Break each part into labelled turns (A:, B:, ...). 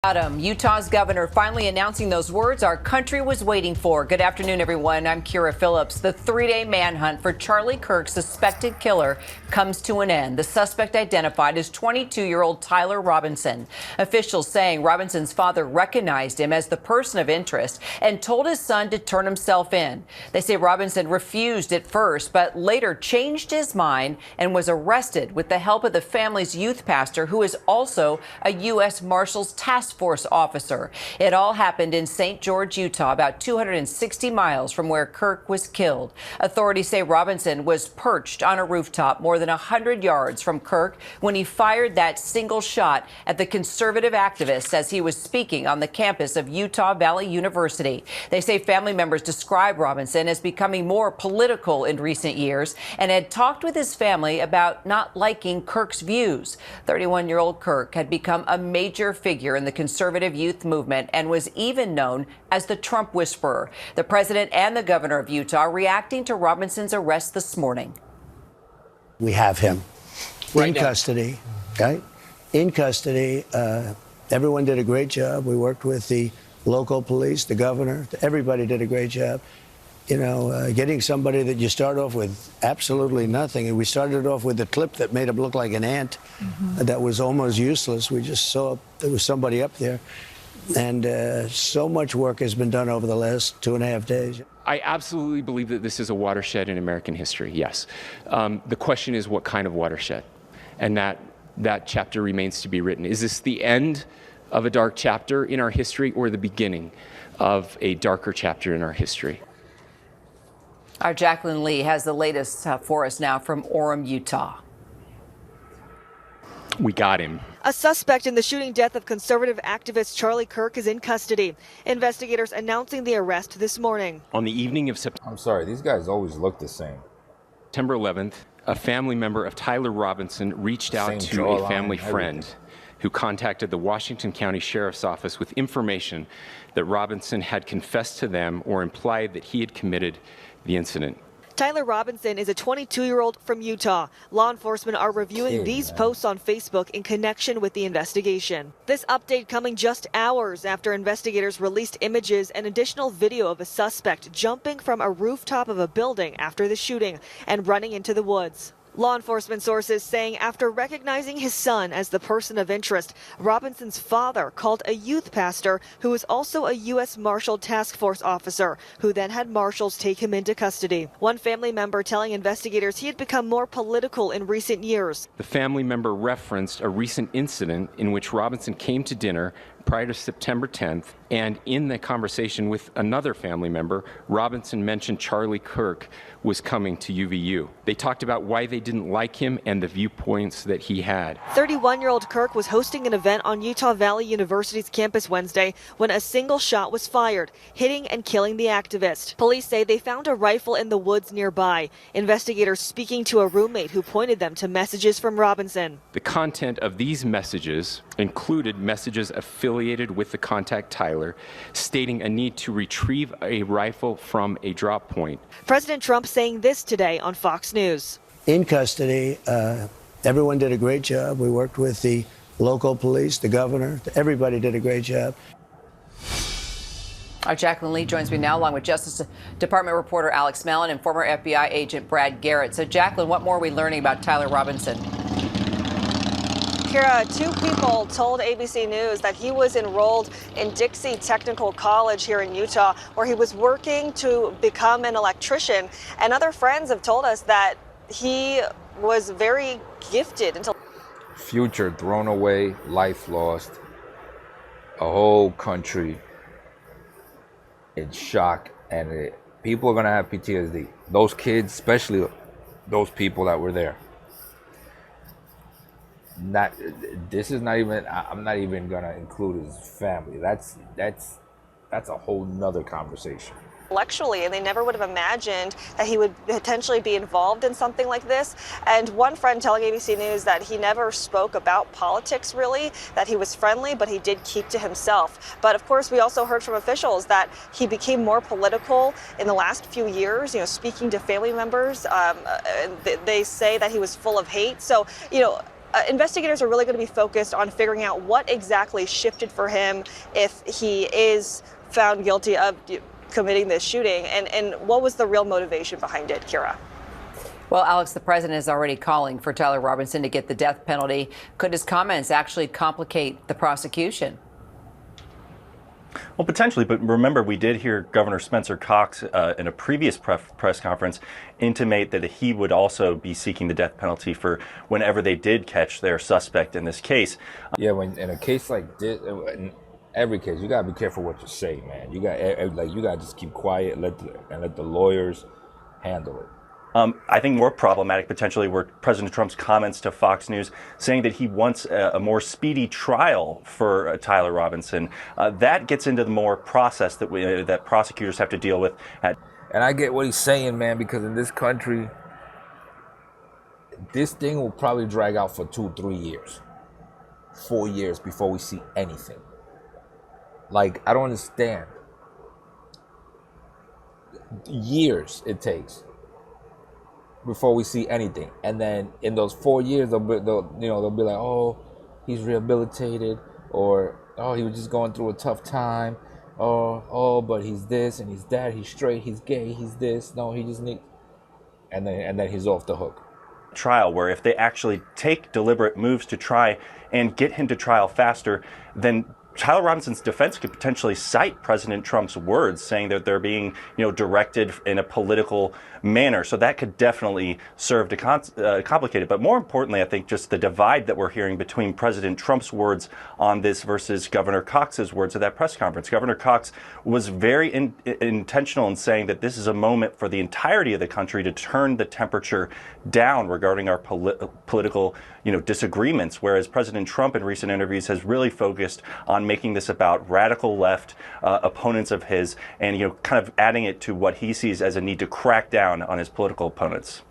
A: Utah's governor finally announcing those words our country was waiting for. Good afternoon, everyone. I'm Kira Phillips. The three-day manhunt for Charlie Kirk, suspected killer, comes to an end. The suspect identified as 22-year-old Tyler Robinson. Officials saying Robinson's father recognized him as the person of interest and told his son to turn himself in. They say Robinson refused at first, but later changed his mind and was arrested with the help of the family's youth pastor, who is also a U.S. Marshals Task Force officer. It all happened in St. George, Utah, about 260 miles from where Kirk was killed. Authorities say Robinson was perched on a rooftop more than 100 yards from Kirk when he fired that single shot at the conservative activist as he was speaking on the campus of Utah Valley University. They say family members describe Robinson as becoming more political in recent years and had talked with his family about not liking Kirk's views. 31-year-old Kirk had become a major figure in the conservative youth movement and was even known as the Trump whisperer. The president and the governor of Utah reacting to Robinson's arrest this morning.
B: We have him in custody, right? In custody. Everyone did a great job. We worked with the local police, the governor. Everybody did a great job. You know, getting somebody that you start off with absolutely nothing. And we started off with a clip that made him look like an ant that was almost useless. We just saw there was somebody up there. And so much work has been done over the last 2.5 days.
C: I absolutely believe that this is a watershed in American history, yes. The question is what kind of watershed? And that chapter remains to be written. Is this the end of a dark chapter in our history or the beginning of a darker chapter in our history?
A: Our Jacqueline Lee has the latest for us now from Orem, Utah.
C: We got him.
D: A suspect in the shooting death of conservative activist Charlie Kirk is in custody. Investigators announcing the arrest this morning.
C: On the evening of September.
E: I'm sorry, these guys always look the same.
C: September 11th, a family member of Tyler Robinson reached out to a family friend who contacted the Washington County Sheriff's Office with information that Robinson had confessed to them or implied that he had committed the incident.
D: Tyler Robinson is a 22-year-old from Utah. Law enforcement are reviewing these posts on Facebook in connection with the investigation. This update coming just hours after investigators released images and additional video of a suspect jumping from a rooftop of a building after the shooting and running into the woods. Law enforcement sources saying after recognizing his son as the person of interest, Robinson's father called a youth pastor who was also a U.S. Marshal Task Force officer, who then had marshals take him into custody. One family member telling investigators he had become more political in recent years.
C: The family member referenced a recent incident in which Robinson came to dinner prior to September 10th, and in the conversation with another family member, Robinson mentioned Charlie Kirk was coming to UVU. They talked about why they didn't like him and the viewpoints that he had.
D: 31-year-old Kirk was hosting an event on Utah Valley University's campus Wednesday when a single shot was fired, hitting and killing the activist. Police say they found a rifle in the woods nearby. Investigators speaking to a roommate who pointed them to messages from Robinson.
C: The content of these messages included messages affiliated with the contact Tyler, stating a need to retrieve a rifle from a drop point.
D: President Trump saying this today on Fox News.
B: In custody. Everyone did a great job. We worked with the local police, the governor. Everybody did a great job.
A: Our Jacqueline Lee joins me now, along with Justice Department reporter Alex Mellon and former FBI agent Brad Garrett. So, Jacqueline, what more are we learning about Tyler Robinson?
F: Kira, two people told ABC News that he was enrolled in Dixie Technical College here in Utah, where he was working to become an electrician. And other friends have told us that he was very gifted until
E: Future thrown away, life lost, a whole country in shock, and people are going to have PTSD. Those kids, especially those people that were there. This is not even, I'm not even going to include his family. That's a whole nother conversation.
F: Intellectually, and they never would have imagined that he would potentially be involved in something like this. And one friend telling ABC News that he never spoke about politics really, that he was friendly, but he did keep to himself. But of course, we also heard from officials that he became more political in the last few years, speaking to family members. They say that he was full of hate. So, investigators are really going to be focused on figuring out what exactly shifted for him if he is found guilty of committing this shooting, and what was the real motivation behind it, Kira?
A: Well, Alex, the president is already calling for Tyler Robinson to get the death penalty. Could his comments actually complicate the prosecution?
G: Well, potentially, but remember, we did hear Governor Spencer Cox in a previous press conference intimate that he would also be seeking the death penalty for whenever they did catch their suspect in this case.
E: Yeah, when in a case like this, in every case, you gotta be careful what you say, man. You gotta just keep quiet and let the lawyers handle it.
G: I think more problematic potentially were President Trump's comments to Fox News saying that he wants a more speedy trial for Tyler Robinson. That gets into the more process that prosecutors have to deal with.
E: And I get what he's saying, man, because in this country, this thing will probably drag out for 2-3 years, 4 years before we see anything. Like, I don't understand. Years it takes before we see anything, and then in those 4 years, they'll be like, oh, he's rehabilitated, or oh, he was just going through a tough time, or oh, but he's this and he's that, he's straight, he's gay, he's this. No, he just needs, and then he's off the hook.
G: Trial where if they actually take deliberate moves to try and get him to trial faster, then Tyler Robinson's defense could potentially cite President Trump's words saying that they're being, directed in a political manner. So that could definitely serve to complicate it. But more importantly, I think just the divide that we're hearing between President Trump's words on this versus Governor Cox's words at that press conference. Governor Cox was very intentional in saying that this is a moment for the entirety of the country to turn the temperature down regarding our political, disagreements, whereas President Trump in recent interviews has really focused on making this about radical left opponents of his and, kind of adding it to what he sees as a need to crack down on his political opponents.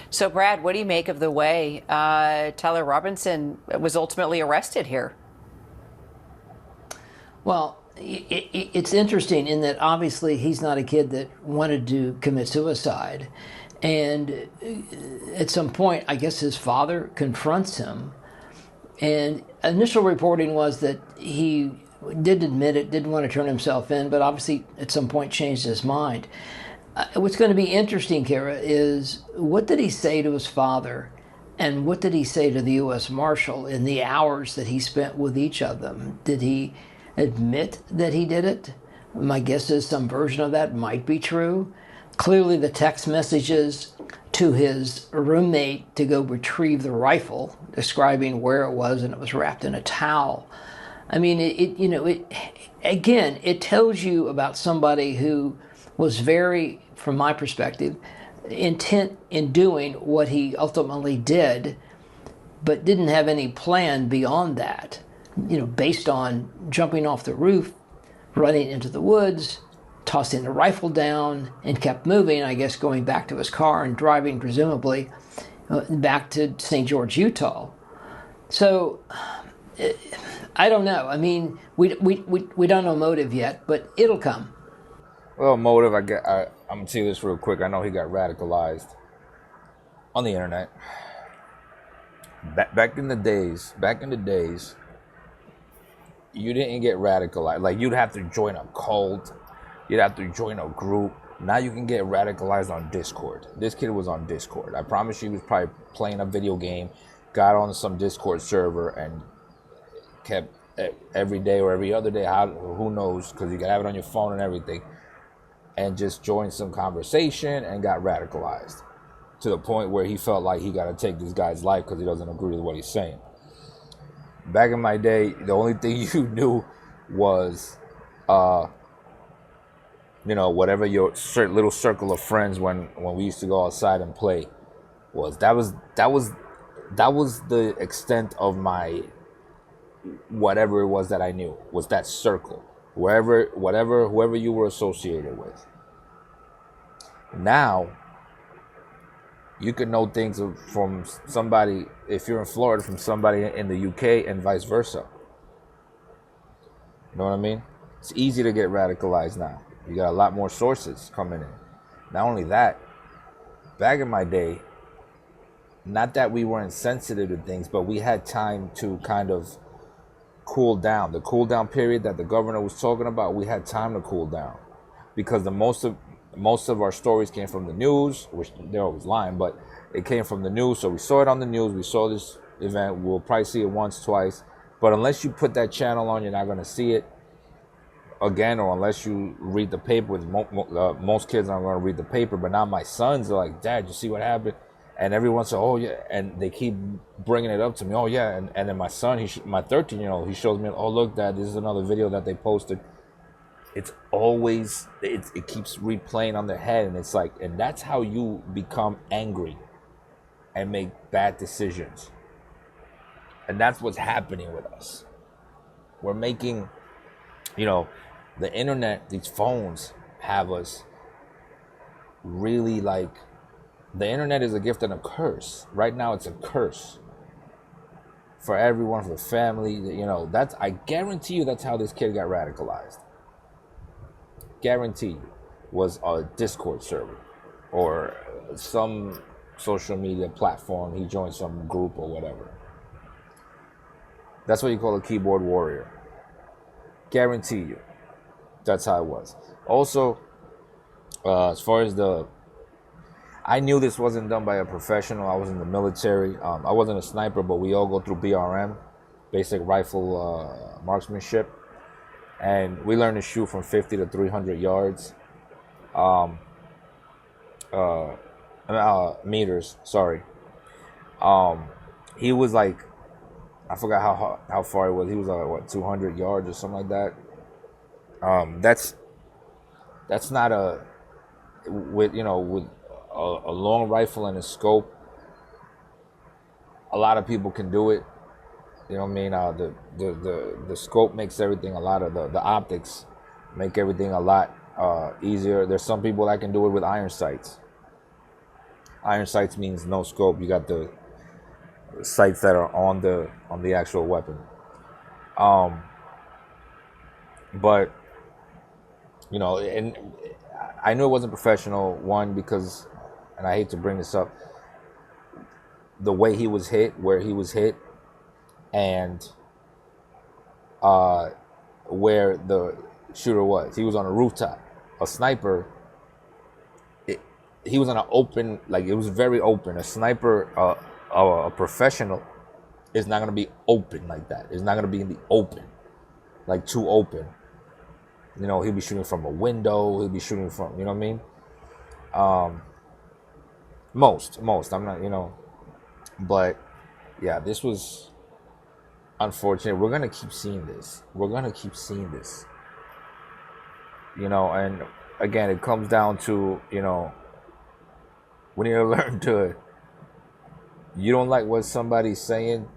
A: So, Brad, what do you make of the way Tyler Robinson was ultimately arrested here?
H: Well, it's interesting in that obviously he's not a kid that wanted to commit suicide. And at some point, I guess his father confronts him. And initial reporting was that he did admit it, didn't want to turn himself in, but obviously at some point changed his mind. What's going to be interesting, Kara, is what did he say to his father and what did he say to the U.S. Marshal in the hours that he spent with each of them? Did he admit that he did it? My guess is some version of that might be true. Clearly the text messages to his roommate to go retrieve the rifle, describing where it was, and it was wrapped in a towel. I mean, it tells you about somebody who was very, from my perspective, intent in doing what he ultimately did, but didn't have any plan beyond that, based on jumping off the roof, running into the woods, tossing the rifle down, and kept moving, I guess going back to his car and driving, presumably, back to St. George, Utah. So, I don't know. I mean, we don't know motive yet, but it'll come.
E: Well, motive, I'm going to tell you this real quick. I know he got radicalized on the internet. Back in the days, you didn't get radicalized. Like, you'd have to join a cult. You'd have to join a group. Now you can get radicalized on Discord. This kid was on Discord. I promise you he was probably playing a video game, got on some Discord server, and kept every day or every other day, who knows, because you can have it on your phone and everything, and just joined some conversation and got radicalized to the point where he felt like he got to take this guy's life because he doesn't agree with what he's saying. Back in my day, the only thing you knew was, whatever your little circle of friends when we used to go outside and play was. That was the extent of my whatever it was that I knew, was that circle. Whoever you were associated with. Now, you can know things from somebody, if you're in Florida, from somebody in the UK and vice versa. You know what I mean? It's easy to get radicalized now. You got a lot more sources coming in. Not only that, back in my day, not that we were insensitive to things, but we had time to kind of cool down. The cool down period that the governor was talking about, we had time to cool down, because most of our stories came from the news, which they're always lying, but it came from the news. So we saw it on the news. We saw this event. We'll probably see it once, twice, but unless you put that channel on, you're not going to see it again, or unless you read the paper. Most kids aren't going to read the paper, but now my sons are like, Dad, you see what happened? And everyone said, oh yeah, and they keep bringing it up to me. Oh yeah, and then my son, my 13-year-old, he shows me, oh look, Dad, this is another video that they posted. It's always, it keeps replaying on their head, and it's like, and that's how you become angry and make bad decisions. And that's what's happening with us. We're making, the internet, these phones have us really like, the internet is a gift and a curse. Right now it's a curse for everyone, for family. I guarantee you that's how this kid got radicalized. Guarantee you. Was a Discord server or some social media platform. He joined some group or whatever. That's what you call a keyboard warrior. Guarantee you. That's how it was. Also, as far as I knew this wasn't done by a professional. I was in the military. I wasn't a sniper, but we all go through BRM, basic rifle marksmanship. And we learned to shoot from 50 to 300 yards. Meters, sorry. He was like, I forgot how far it was. He was like, 200 yards or something like that. That's not with a long rifle and a scope. A lot of people can do it. You know what I mean? The scope makes everything a lot of the optics make everything a lot easier. There's some people that can do it with iron sights. Iron sights means no scope. You got the sights that are on the actual weapon. But and I knew it wasn't professional. One, because, and I hate to bring this up, the way he was hit, where he was hit, and where the shooter was. He was on a rooftop. A sniper, he was on an open, like it was very open. A sniper, a professional, is not going to be open like that. It's not going to be in the open, like too open. He'll be shooting from a window. He'll be shooting from, you know what I mean? Most, I'm not, but yeah, this was unfortunate. We're going to keep seeing this. And again, it comes down to, we need to learn to, you don't like what somebody's saying,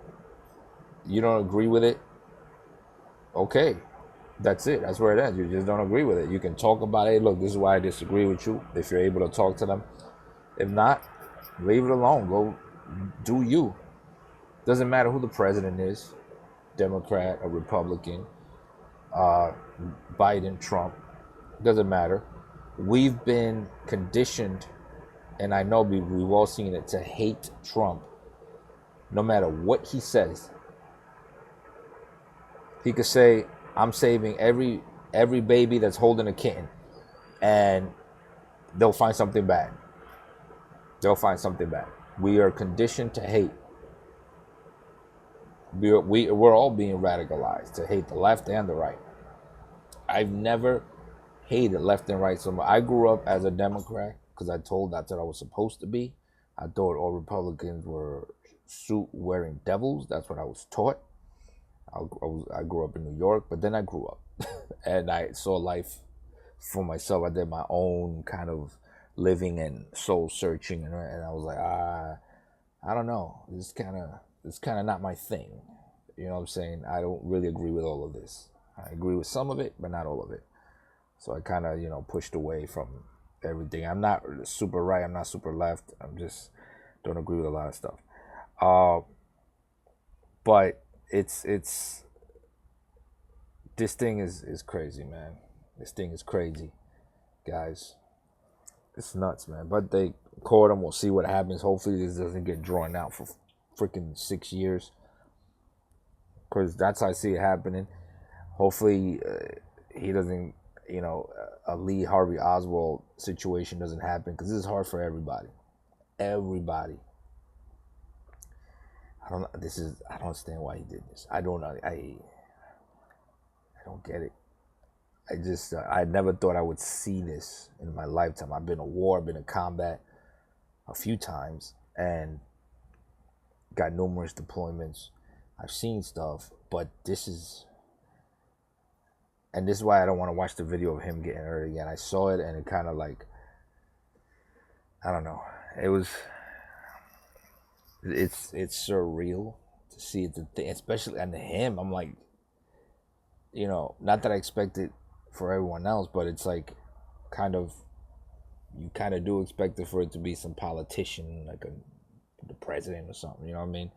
E: you don't agree with it, okay, that's it. That's where it ends. You just don't agree with it. You can talk about it. Look, this is why I disagree with you, if you're able to talk to them. If not, leave it alone. Go do you. Doesn't matter who the president is, Democrat or Republican, Biden, Trump, doesn't matter. We've been conditioned, and I know we've all seen it, to hate Trump no matter what he says. He could say, I'm saving every baby that's holding a kitten, and they'll find something bad. We are conditioned to hate. We're all being radicalized to hate the left and the right. I've never hated left and right so much. I grew up as a Democrat because that's what I was supposed to be. I thought all Republicans were suit-wearing devils. That's what I was taught. I grew up in New York, but then I grew up and I saw life for myself. I did my own kind of living and soul searching, and I was like, I don't know. It's kind of not my thing. You know what I'm saying? I don't really agree with all of this. I agree with some of it, but not all of it. So I kind of, pushed away from everything. I'm not super right. I'm not super left. I'm just don't agree with a lot of stuff. But it's this thing is crazy, man. This thing is crazy, guys. It's nuts, man. But they caught him. We'll see what happens. Hopefully this doesn't get drawn out for freaking 6 years. Because that's how I see it happening. Hopefully he doesn't, you know, a Lee Harvey Oswald situation doesn't happen. Because this is hard for everybody. Everybody. I don't understand why he did this. I don't know. I don't get it. I never thought I would see this in my lifetime. I've been in war, I've been in combat a few times, and got numerous deployments. I've seen stuff, but this is why I don't want to watch the video of him getting hurt again. I saw it, and it kind of like, I don't know. It's surreal to see it, especially on him. I'm like, you know, not that I expect it for everyone else, but it's like you kind of do expect it for it to be some politician, like the president or something, you know what I mean?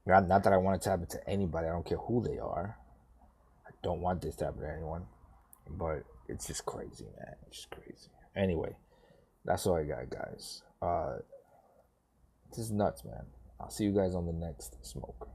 E: Not that I want it to happen to anybody. I don't care who they are. I don't want this to happen to anyone, but it's just crazy, man. It's just crazy. Anyway, that's all I got, guys. This is nuts, man. I'll see you guys on the next smoke.